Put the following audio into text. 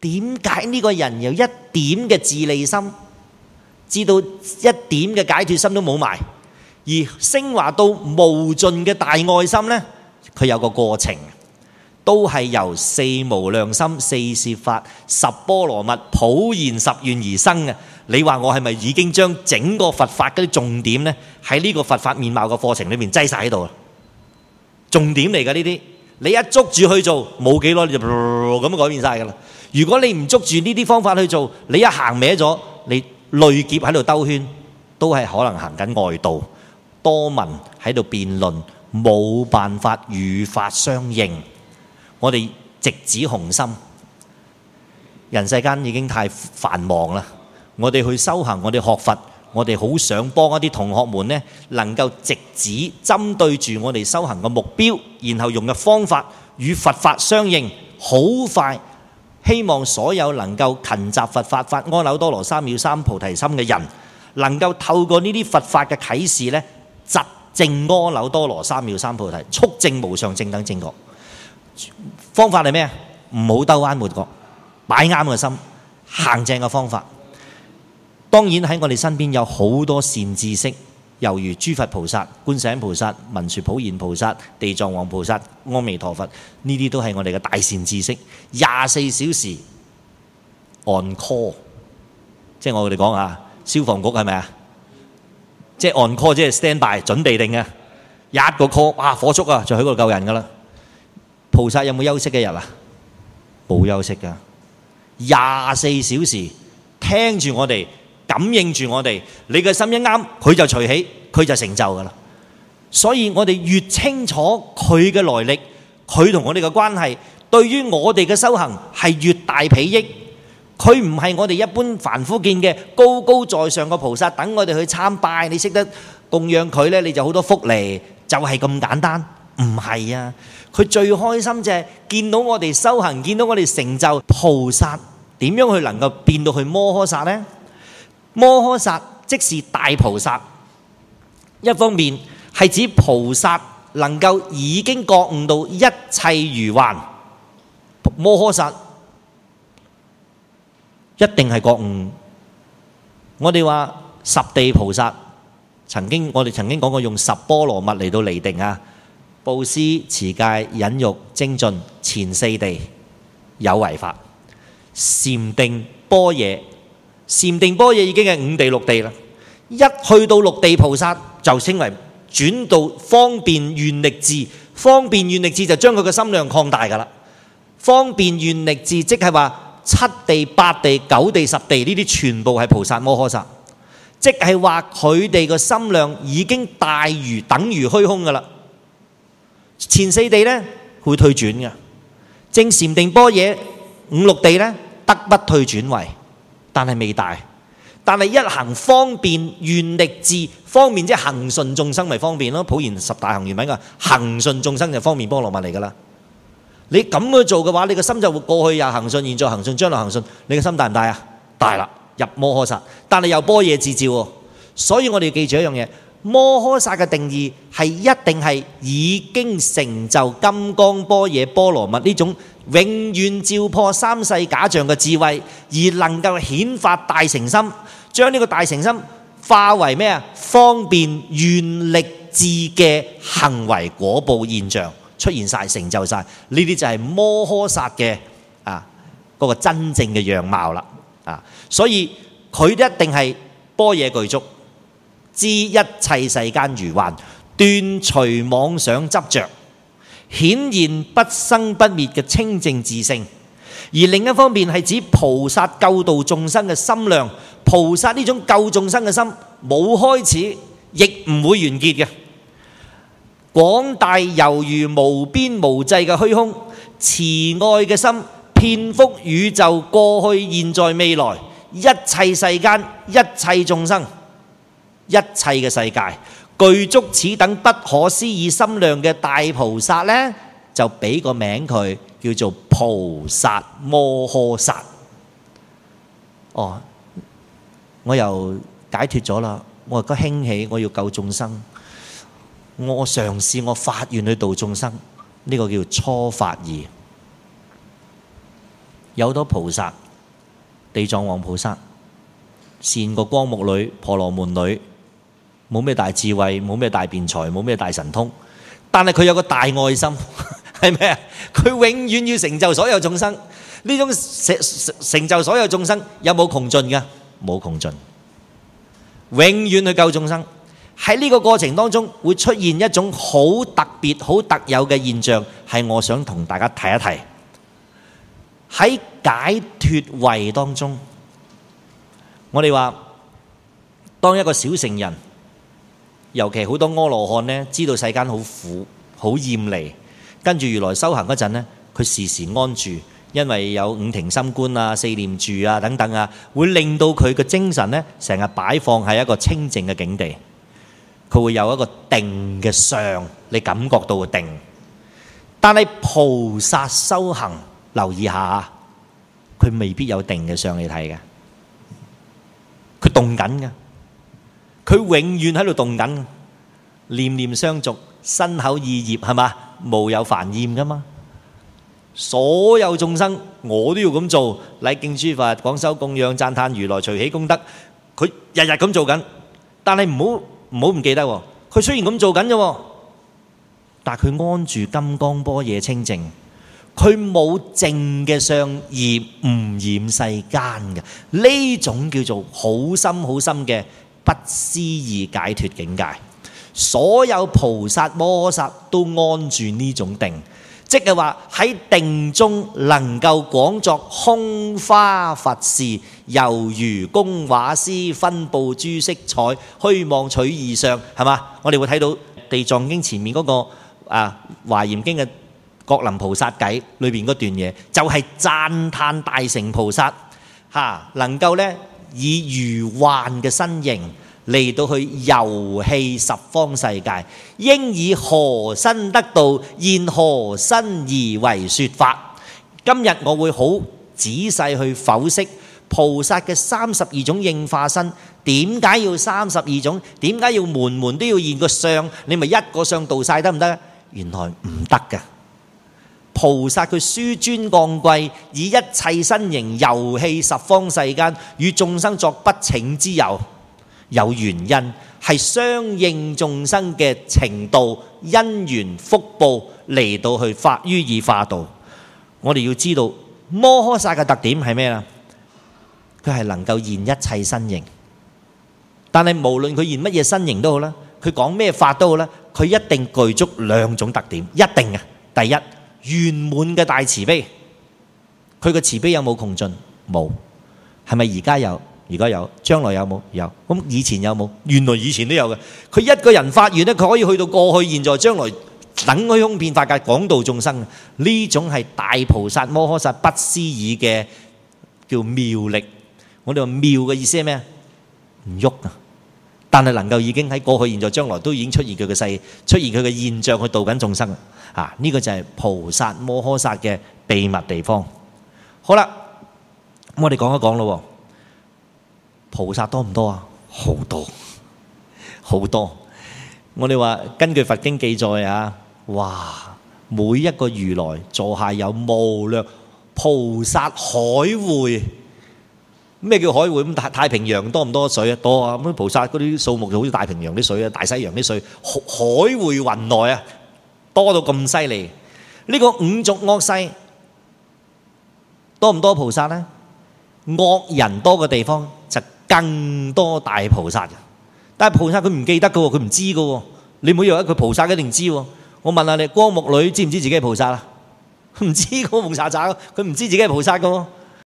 點解呢個人有一點嘅自利心，至到一點嘅解脫心都冇埋，而升華到無盡嘅大愛心呢？佢有個過程，都係由四無量心、四攝法、十波羅蜜、普賢十願而生嘅。你話我係咪已經將整個佛法嗰啲重點呢，喺呢個佛法面貌嘅課程裏面擠晒喺度啦？重點嚟㗎呢啲，你一捉住去做，冇幾耐你就咁改變晒㗎啦。如果你唔捉住呢啲方法去做，你一行歪咗，你累劫喺度兜圈，都係可能行緊外道，多聞喺度辯論，冇辦法與法相應。我哋直指雄心，人世間已經太繁忙啦。我哋去修行，我哋學佛，我哋好想幫一啲同學們呢，能夠直指針對住我哋修行嘅目標，然後用嘅方法與佛法相應，好快。希望所有能夠勤習佛法、發阿耨多羅三藐三菩提心嘅人，能夠透過呢啲佛法嘅啟示呢，疾證阿耨多羅三藐三菩提，速證無上正等正覺。方法係咩啊？唔好兜彎抹角，擺啱個心，行正嘅方法。當然喺我哋身邊有好多善知識，猶如諸佛菩薩、觀世音菩薩、文殊普賢菩薩、地藏王菩薩、阿彌陀佛，呢啲都係我哋嘅大善知識，24小時 on call， 即係我哋講啊，消防局係咪啊？即係 on call， 即係 stand by， 準備定嘅，一個 call， 哇火燭啊，就喺嗰度救人噶啦。菩薩有冇休息嘅日啊？冇休息噶，24小時聽住我哋。感應住我哋，你嘅心一啱，佢就隨起，佢就成就噶啦。所以我哋越清楚佢嘅來歷，佢同我哋嘅關係，對於我哋嘅修行係越大裨益。佢唔係我哋一般凡夫見嘅高高在上嘅菩薩，等我哋去參拜，你識得供養佢呢，你就好多福利，就係咁簡單。唔係啊，佢最開心就係見到我哋修行，見到我哋成就菩薩，點樣去能夠變到去摩訶薩呢？摩訶薩即是大菩薩，一方面係指菩薩能夠已經覺悟到一切如幻，摩訶薩一定係覺悟。我哋話十地菩薩我哋曾經講過，用十波羅蜜嚟到釐定啊，布施、持戒、忍辱、精進，前四地有為法，禪定、般若。禪定般若已經係五地六地啦，一去到六地菩薩就稱為轉到方便願力智，方便願力智就將佢嘅心量擴大噶啦。方便願力智即係話七地、八地、九地、十地呢啲全部係菩薩摩訶薩，即係話佢哋嘅心量已經大如等於虛空噶啦。前四地呢會退轉嘅，正禪定般若五六地呢得不退轉位。但係未大，但係一行方便願力智，方便即係行順眾生咪方便咯。普賢十大行願品嘅行順眾生就方便波羅蜜嚟噶啦。你咁樣做嘅話，你個心就會過去又行順，現在行順，將來行順。你個心大唔大啊？大啦，入摩訶薩，但係又般若智照喎。所以我哋要記住一樣嘢，摩訶薩嘅定義係一定係已經成就金剛般若波羅蜜呢種永遠照破三世假象嘅智慧，而能夠顯發大乘心，將呢個大乘心化為咩啊？方便願力智嘅行為果報現象出現晒，成就晒。呢啲就係摩訶薩嘅嗰個真正嘅樣貌啦。所以佢一定係般若具足，知一切世間如幻，斷除妄想執着，顯現不生不滅嘅清淨自性。而另一方面係指菩薩救度眾生嘅心量，菩薩呢種救眾生嘅心冇開始，亦唔會完結嘅，廣大猶如無邊無際嘅虛空，慈愛嘅心遍覆宇宙過去現在未來一切世間一切眾生一切嘅世界，具足此等不可思議心量嘅大菩薩呢，就俾個名佢叫做菩薩摩訶薩。哦，我又解脫咗啦，我個興起我要救眾生，我嘗試我發願去度眾生，呢個叫初發意。有好多菩薩，地藏王菩薩，善過光目女、婆羅門女，冇咩大智慧，冇咩大辯才，冇咩大神通，但係佢有個大愛心，係咪啊？佢永遠要成就所有眾生。呢種成就所有眾生有冇窮盡㗎？冇窮盡，永遠去救眾生。喺呢個過程當中會出現一種好特別、好特有嘅現象，係我想同大家提一提。喺解脫位當中，我哋話當一個小乘人，尤其好多阿羅漢呢，知道世間好苦、好厭離，跟住如來修行嗰陣呢，佢時時安住。因為有五停心觀啊、四念住啊等等啊，會令到佢嘅精神呢成日擺放喺一個清淨嘅境地，佢會有一個定嘅相，你感覺到嘅定。但係菩薩修行，留意下，佢未必有定嘅相你睇嘅，佢動緊嘅，佢永遠喺度動緊，念念相續，身口意業係嘛，無有煩厭噶嘛。所有眾生我都要咁做，禮敬諸佛、廣修供養、讚歎如來隨喜功德，佢日日咁做緊。但係唔好唔記得喎，佢雖然咁做緊啫，但係佢安住金剛般若清淨，佢冇淨嘅相而唔染世間嘅，呢種叫做好深好深嘅不思議解脫境界。所有菩薩摩訶薩都安住呢種定。即係話喺定中能夠廣作空花佛事，猶如工畫師分佈諸色彩，虛妄取義相，係嘛？我哋會睇到地藏經前面嗰個華嚴經嘅覺林菩薩偈裏邊嗰段嘢，就係讚歎大乘菩薩能夠呢以如幻嘅身形嚟到去遊戲十方世界，應以何身得道，現何身而為說法。今日我會好仔細去剖析菩薩嘅32種應化身，點解要32種？點解要門門都要現個相？你咪一個相度晒得唔得？原來唔得嘅。菩薩佢紆尊降貴，以一切身形遊戲十方世間，與眾生作不請之遊。有原因，係相應眾生嘅程度、因緣、福報嚟到去發於以化度。我哋要知道摩訶薩嘅特點係咩啦？佢係能夠現一切身形，但係無論佢現乜嘢身形都好啦，佢講咩法都好啦，佢一定具足兩種特點，一定嘅。第一，圓滿嘅大慈悲，佢嘅慈悲有冇窮盡？冇。係咪而家有？而家有，將來有冇？有。咁以前有冇？原來以前都有嘅。佢一個人發願咧，佢可以去到過去、現在、將來等虛空遍法界廣度眾生。呢種係大菩薩摩訶薩不思議嘅叫妙力。我哋話妙嘅意思係咩？唔喐啊！但係能夠已經喺過去、現在、將來都已經出現佢嘅世，出現佢嘅現象去度緊眾生啊！呢個就係菩薩摩訶薩嘅秘密地方。好啦，咁我哋講一講咯。菩薩多唔多啊？好多，好多。我哋話根據佛經記載啊，哇！每一個如來座下有無量菩薩海會。咩叫海會？咁太平洋多唔多水啊？多啊！咁菩薩嗰啲數目就好似大平洋啲水啊，大西洋啲水，海會雲來啊，多到咁犀利。呢個五濁惡世多唔多菩薩呢？惡人多嘅地方就更多大菩薩。但係菩薩佢唔記得嘅喎，佢唔知嘅喎。你唔好以為佢菩薩一定知喎。我問下你，光目女知唔知自己係菩薩啊？唔知嘅喎，蒙查查，佢唔知自己係菩薩嘅喎。